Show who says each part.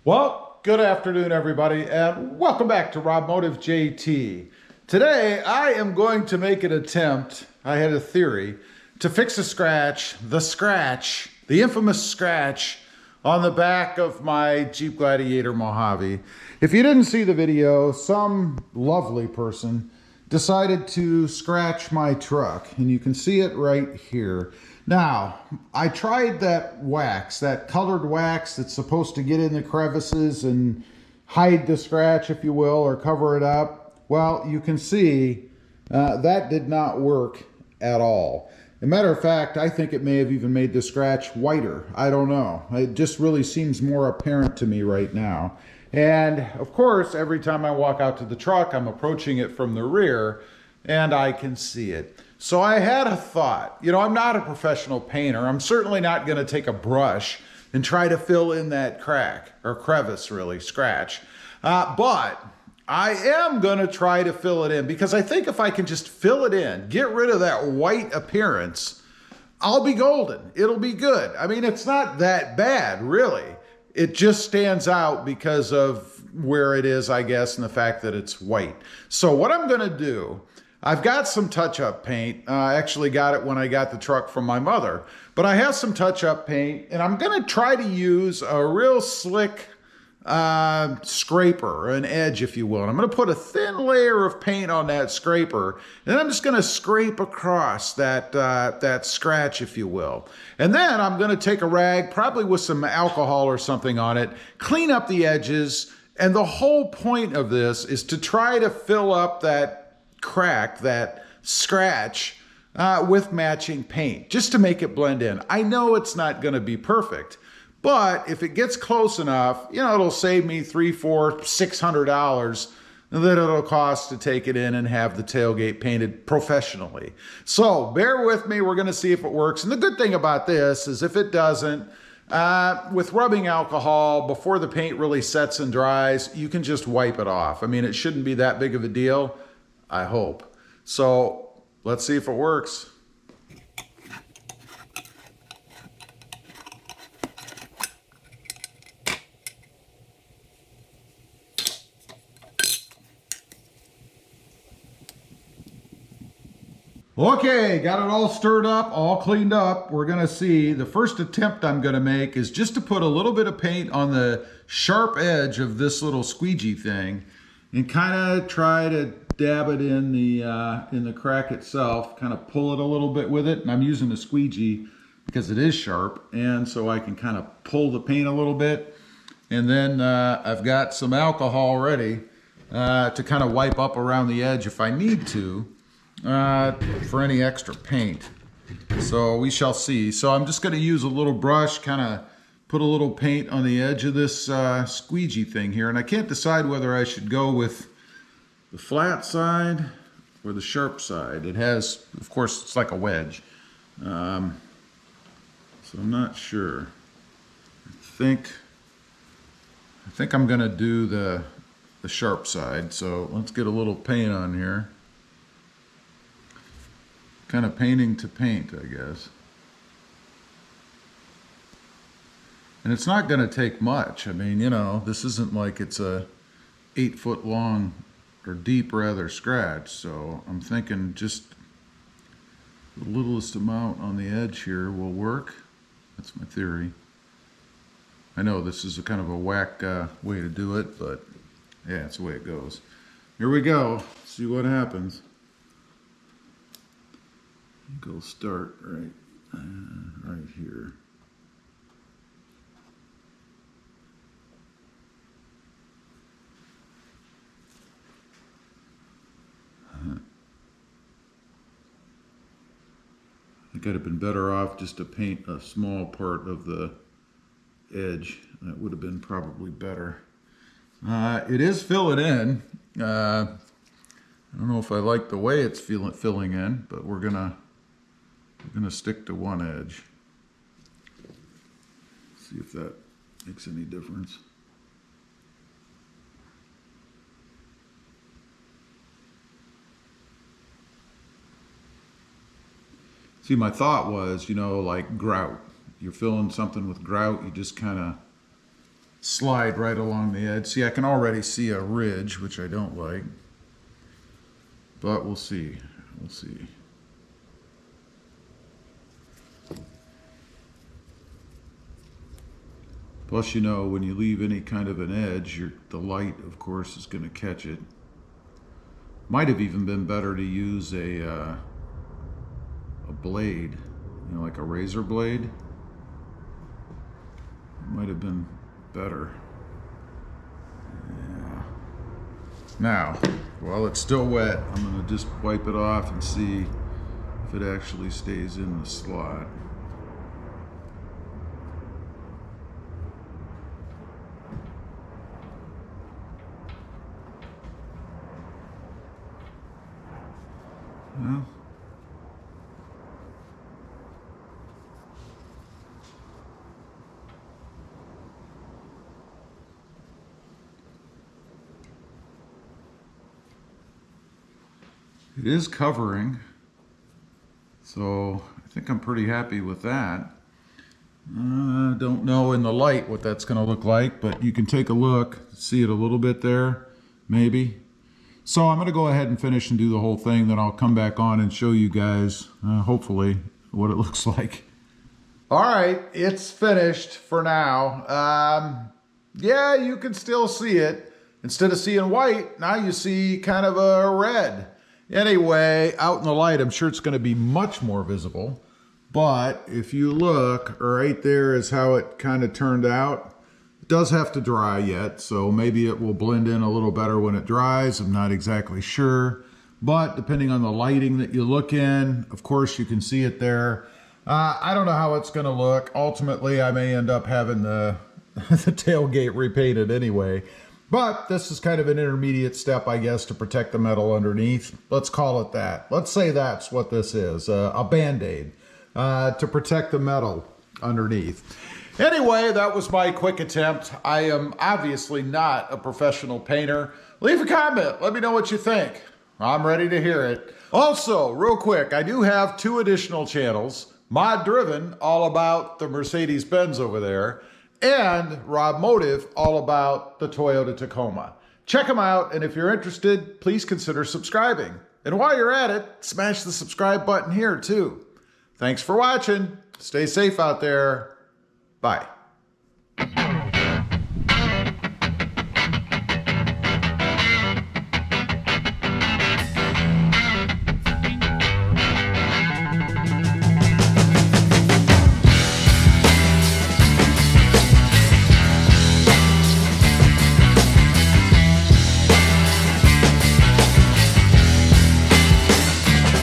Speaker 1: Well, good afternoon, everybody, and welcome back to Robmotive JT. Today, I am going to make an attempt, I had a theory, to fix a scratch, the infamous scratch on the back of my Jeep Gladiator Mojave. If you didn't see the video, some lovely person decided to scratch my truck, and you can see it right here. Now, I tried that wax, that colored wax that's supposed to get in the crevices and hide the scratch, if you will, or cover it up. Well, you can see that did not work at all. As a matter of fact, I think it may have even made the scratch whiter. I don't know. It just really seems more apparent to me right now. And of course, every time I walk out to the truck, I'm approaching it from the rear and I can see it. So I had a thought. You know, I'm not a professional painter. I'm certainly not going to take a brush and try to fill in that crack, or crevice really, scratch. But I am going to try to fill it in, because I think if I can just fill it in, get rid of that white appearance, I'll be golden. It'll be good. I mean, it's not that bad, really. It just stands out because of where it is, I guess, and the fact that it's white. So what I'm going to do, I've got some touch-up paint. I actually got it when I got the truck from my mother. But I have some touch-up paint, and I'm going to try to use a real slick scraper, an edge, if you will. And I'm going to put a thin layer of paint on that scraper, and I'm just going to scrape across that scratch, if you will. And then I'm going to take a rag, probably with some alcohol or something on it, clean up the edges, and the whole point of this is to try to fill up that crack, that scratch, with matching paint, just to make it blend in. I know it's not going to be perfect, but if it gets close enough, you know, it'll save me $300, $400, $600 that it'll cost to take it in and have the tailgate painted professionally. So bear with me. We're going to see if it works. And the good thing about this is if it doesn't, with rubbing alcohol, before the paint really sets and dries, you can just wipe it off. I mean, it shouldn't be that big of a deal, I hope. So let's see if it works. Okay, got it all stirred up, all cleaned up. We're gonna see, the first attempt I'm gonna make is just to put a little bit of paint on the sharp edge of this little squeegee thing and kind of try to dab it in the crack itself, kind of pull it a little bit with it. And I'm using a squeegee because it is sharp, and so I can kind of pull the paint a little bit. And then I've got some alcohol ready to kind of wipe up around the edge if I need to, for any extra paint. So we shall see. So I'm just going to use a little brush, kind of put a little paint on the edge of this squeegee thing here. And I can't decide whether I should go with the flat side or the sharp side. It has, of course, it's like a wedge. So I'm not sure. I think I'm going to do the sharp side. So let's get a little paint on here. Kind of painting to paint, I guess. And it's not going to take much. I mean, you know, this isn't like it's a 8-foot long or deep rather scratch. So I'm thinking just the littlest amount on the edge here will work. That's my theory. I know this is a kind of a whack way to do it, but yeah, it's the way it goes. Here we go. See what happens. Go start right here. I think I'd have been better off just to paint a small part of the edge. That would have been probably better. It is filling in. I don't know if I like the way it's filling in, but we're gonna stick to one edge. See if that makes any difference. See, my thought was, you know, like grout. You're filling something with grout, you just kind of slide right along the edge. See, I can already see a ridge, which I don't like. But we'll see. We'll see. Plus, you know, when you leave any kind of an edge, the light, of course, is going to catch it. Might have even been better to use a blade, you know, like a razor blade. It might have been better. Yeah. Now, while it's still wet, I'm going to just wipe it off and see if it actually stays in the slot. Well, it is covering, so I think I'm pretty happy with that. Don't know in the light what that's going to look like, but you can take a look, see it a little bit there, maybe. So I'm going to go ahead and finish and do the whole thing, then I'll come back on and show you guys, hopefully, what it looks like. All right, it's finished for now. Yeah, you can still see it. Instead of seeing white, now you see kind of a red. Anyway, out in the light, I'm sure it's going to be much more visible. But if you look, right there is how it kind of turned out. It does have to dry yet, so maybe it will blend in a little better when it dries. I'm not exactly sure. But depending on the lighting that you look in, of course, you can see it there. I don't know how it's going to look. Ultimately, I may end up having the tailgate repainted anyway. But this is kind of an intermediate step, I guess, to protect the metal underneath. Let's call it that. Let's say that's what this is, a Band-Aid to protect the metal underneath. Anyway, that was my quick attempt. I am obviously not a professional painter. Leave a comment. Let me know what you think. I'm ready to hear it. Also, real quick, I do have 2 additional channels. Mod Driven, all about the Mercedes-Benz over there, and Rob Motive, all about the Toyota Tacoma. Check them out, and if you're interested, please consider subscribing. And while you're at it, smash the subscribe button here too. Thanks for watching. Stay safe out there. Bye.